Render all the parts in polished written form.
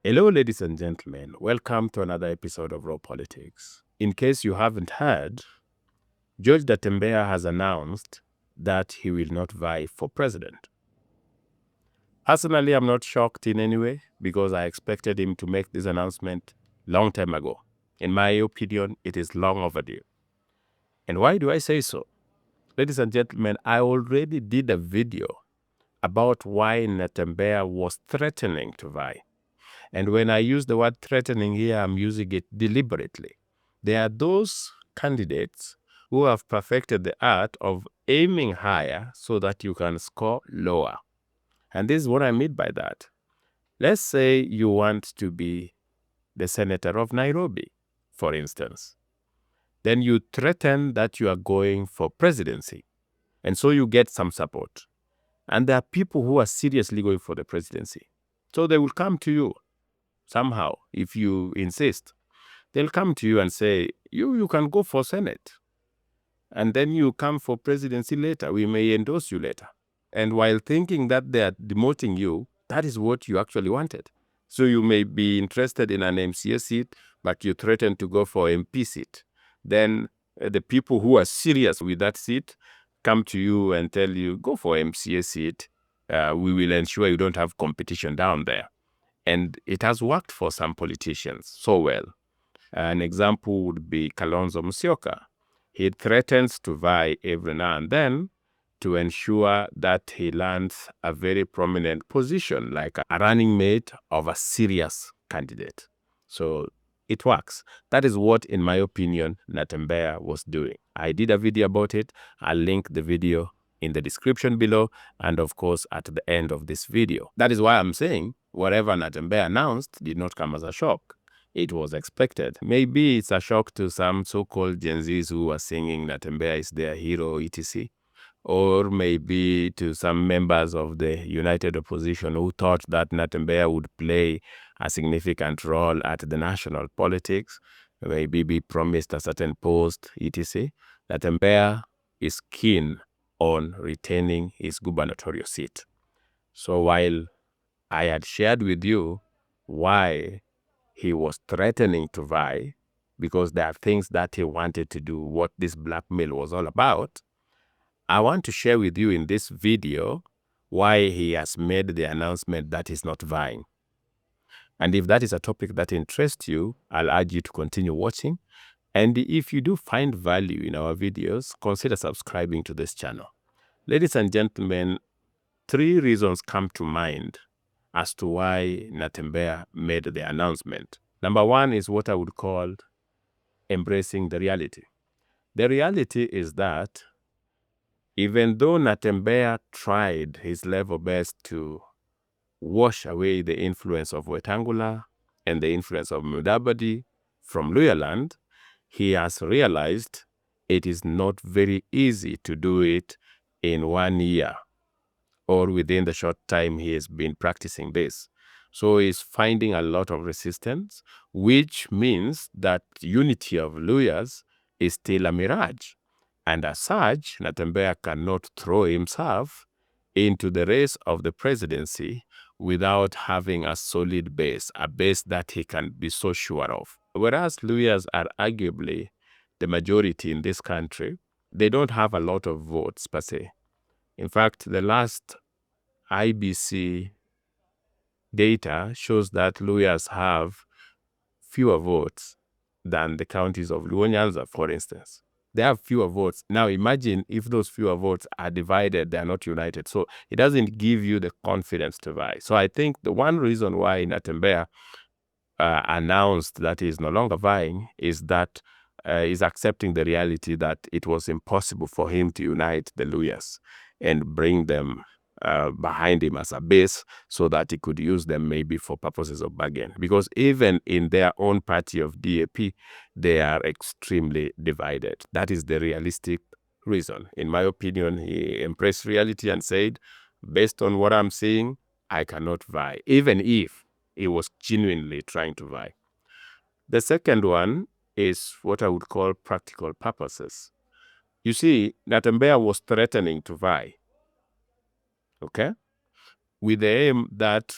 Hello, ladies and gentlemen. Welcome to another episode of Raw Politics. In case you haven't heard, George Natembeya has announced that he will not vie for president. Personally, I'm not shocked in any way because I expected him to make this announcement long time ago. In my opinion, it is long overdue. And why do I say so? Ladies and gentlemen, I already did a video about why Natembeya was threatening to vie. And when I use the word threatening here, I'm using it deliberately. There are those candidates who have perfected the art of aiming higher so that you can score lower. And this is what I mean by that. Let's say you want to be the senator of Nairobi, for instance. Then you threaten that you are going for presidency. And so you get some support. And there are people who are seriously going for the presidency. So they will come to you. Somehow, if you insist, they'll come to you and say, you can go for Senate. And then you come for presidency later. We may endorse you later. And while thinking that they are demoting you, that is what you actually wanted. So you may be interested in an MCA seat, but you threaten to go for MP seat. Then the people who are serious with that seat come to you and tell you, go for MCA seat. We will ensure you don't have competition down there. And it has worked for some politicians so well. An example would be Kalonzo Musyoka. He threatens to vie every now and then to ensure that he lands a very prominent position, like a running mate of a serious candidate. So it works. That is what, in my opinion, Natembeya was doing. I did a video about it. I'll link the video in the description below and, of course, at the end of this video. That is why I'm saying whatever Natembeya announced did not come as a shock. It was expected. Maybe it's a shock to some so-called Gen Zs who are singing Natembeya is their hero, etc. Or maybe to some members of the United Opposition who thought that Natembeya would play a significant role at the national politics, maybe be promised a certain post, etc. Natembeya is keen on retaining his gubernatorial seat. So while I had shared with you why he was threatening to vie, because there are things that he wanted to do, what this blackmail was all about, I want to share with you in this video why he has made the announcement that he's not vying. And if that is a topic that interests you, I'll urge you to continue watching. And if you do find value in our videos, consider subscribing to this channel. Ladies and gentlemen, 3 reasons come to mind as to why Natembeya made the announcement. Number 1 is what I would call embracing the reality. The reality is that even though Natembeya tried his level best to wash away the influence of Wetangula and the influence of Mudavadi from Luhyaland, he has realized it is not very easy to do it in 1 year or within the short time he has been practicing this. So he's finding a lot of resistance, which means that unity of Luyas is still a mirage. And as such, Natembeya cannot throw himself into the race of the presidency without having a solid base, a base that he can be so sure of. Whereas Luyas are arguably the majority in this country, they don't have a lot of votes per se. In fact, the last IBC data shows that Luyas have fewer votes than the counties of Luo Nyanza, for instance. They have fewer votes. Now imagine if those fewer votes are divided, they are not united. So it doesn't give you the confidence to vie. So I think the one reason why Natembeya announced that he is no longer vying is that he's accepting the reality that it was impossible for him to unite the Luyas and bring them behind him as a base so that he could use them maybe for purposes of bargain. Because even in their own party of DAP, they are extremely divided. That is the realistic reason. In my opinion, he embraced reality and said, based on what I'm seeing, I cannot vie, even if he was genuinely trying to vie. The second one is what I would call practical purposes. You see, Natembeya was threatening to vie, okay, with the aim that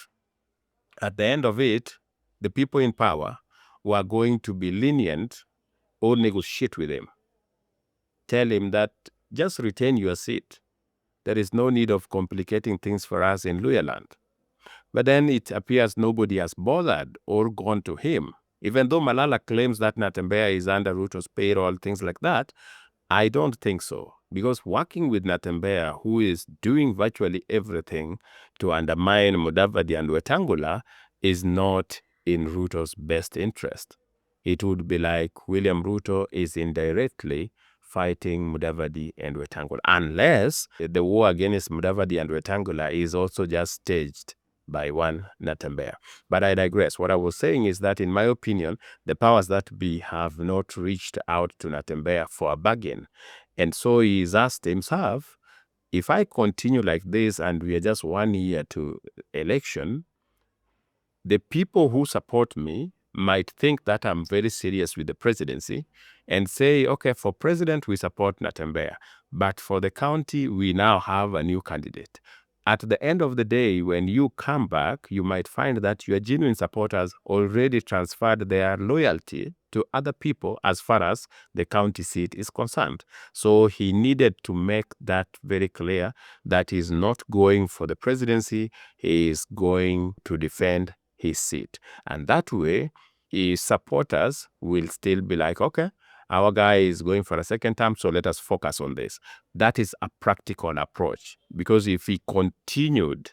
at the end of it, the people in power were going to be lenient or negotiate with him. Tell him that just retain your seat. There is no need of complicating things for us in Luyaland. But then it appears nobody has bothered or gone to him. Even though Malala claims that Natembeya is under Ruto's payroll, things like that, I don't think so. Because working with Natembeya, who is doing virtually everything to undermine Mudavadi and Wetangula, is not in Ruto's best interest. It would be like William Ruto is indirectly fighting Mudavadi and Wetangula, unless the war against Mudavadi and Wetangula is also just staged by one Natembeya. But I digress. What I was saying is that, in my opinion, the powers that be have not reached out to Natembeya for a bargain. And so he's asked himself, if I continue like this and we are just 1 year to election, the people who support me might think that I'm very serious with the presidency and say, okay, for president, we support Natembeya. But for the county, we now have a new candidate. At the end of the day, when you come back, you might find that your genuine supporters already transferred their loyalty to other people as far as the county seat is concerned. So he needed to make that very clear that he's not going for the presidency, he is going to defend his seat. And that way, his supporters will still be like, okay, our guy is going for a second term, so let us focus on this. That is a practical approach, because if he continued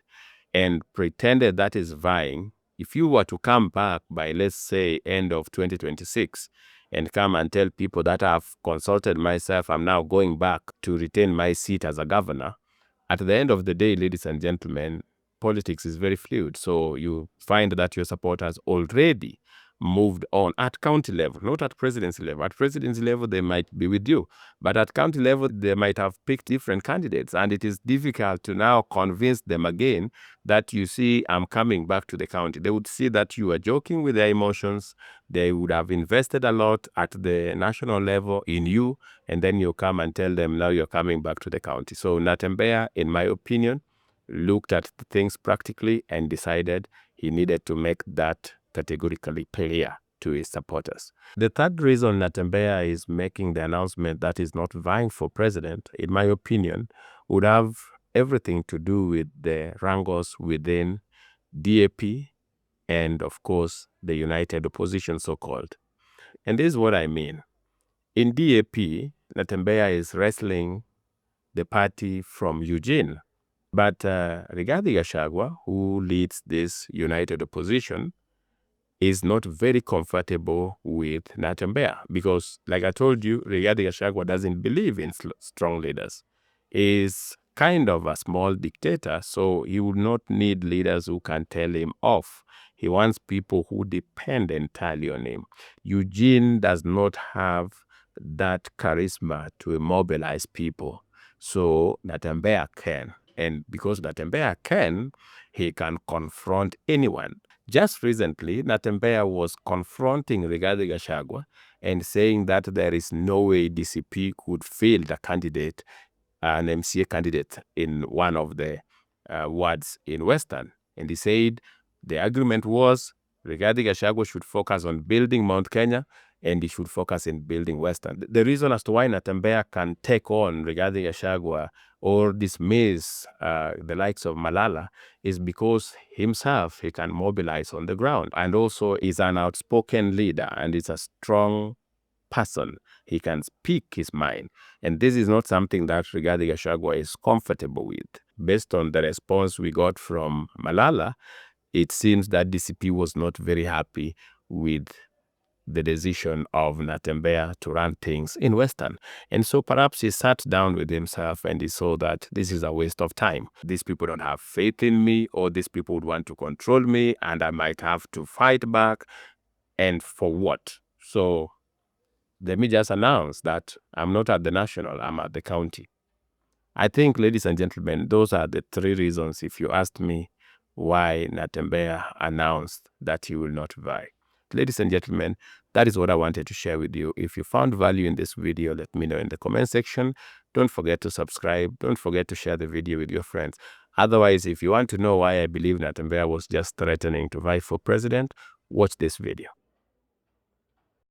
and pretended that is vying, if you were to come back by, let's say, end of 2026 and come and tell people that I've consulted myself, I'm now going back to retain my seat as a governor, at the end of the day, ladies and gentlemen, politics is very fluid. So you find that your supporters already moved on at county level, not at presidency level. At presidency level, they might be with you. But at county level, they might have picked different candidates. And it is difficult to now convince them again that, you see, I'm coming back to the county. They would see that you are joking with their emotions. They would have invested a lot at the national level in you. And then you come and tell them now you're coming back to the county. So Natembeya, in my opinion, looked at things practically and decided he needed to make that categorically clear to his supporters. The third reason Natembeya is making the announcement that he's not vying for president, in my opinion, would have everything to do with the wrangles within DAP and, of course, the United Opposition, so-called. And this is what I mean. In DAP, Natembeya is wrestling the party from Eugene. But Rigathi Gachagua, who leads this United Opposition, is not very comfortable with Natembeya because, like I told you, Rigathi Gachagua doesn't believe in strong leaders. He's kind of a small dictator, so he would not need leaders who can tell him off. He wants people who depend entirely on him. Eugene does not have that charisma to immobilize people, so Natembeya can. And because Natembeya can, he can confront anyone. Just recently, Natembeya was confronting Rigathi Gachagua and saying that there is no way DCP could field a candidate, an MCA candidate, in one of the wards in Western. And he said the agreement was Rigathi Gachagua should focus on building Mount Kenya and he should focus in building Western. The reason as to why Natembeya can take on Rigathi Gachagua or dismiss the likes of Malala is because himself, he can mobilize on the ground, and also is an outspoken leader and is a strong person. He can speak his mind, and this is not something that Rigathi Gachagua is comfortable with. Based on the response we got from Malala, it seems that DCP was not very happy with the decision of Natembeya to run things in Western. And so perhaps he sat down with himself and he saw that this is a waste of time. These people don't have faith in me, or these people would want to control me, and I might have to fight back. And for what? So let me just announce that I'm not at the national, I'm at the county. I think, ladies and gentlemen, those are the three reasons, if you asked me, why Natembeya announced that he will not vie. Ladies and gentlemen, that is what I wanted to share with you. If you found value in this video, let me know in the comment section. Don't forget to subscribe. Don't forget to share the video with your friends. Otherwise, if you want to know why I believe Natembeya was just threatening to vie for president, Watch this video.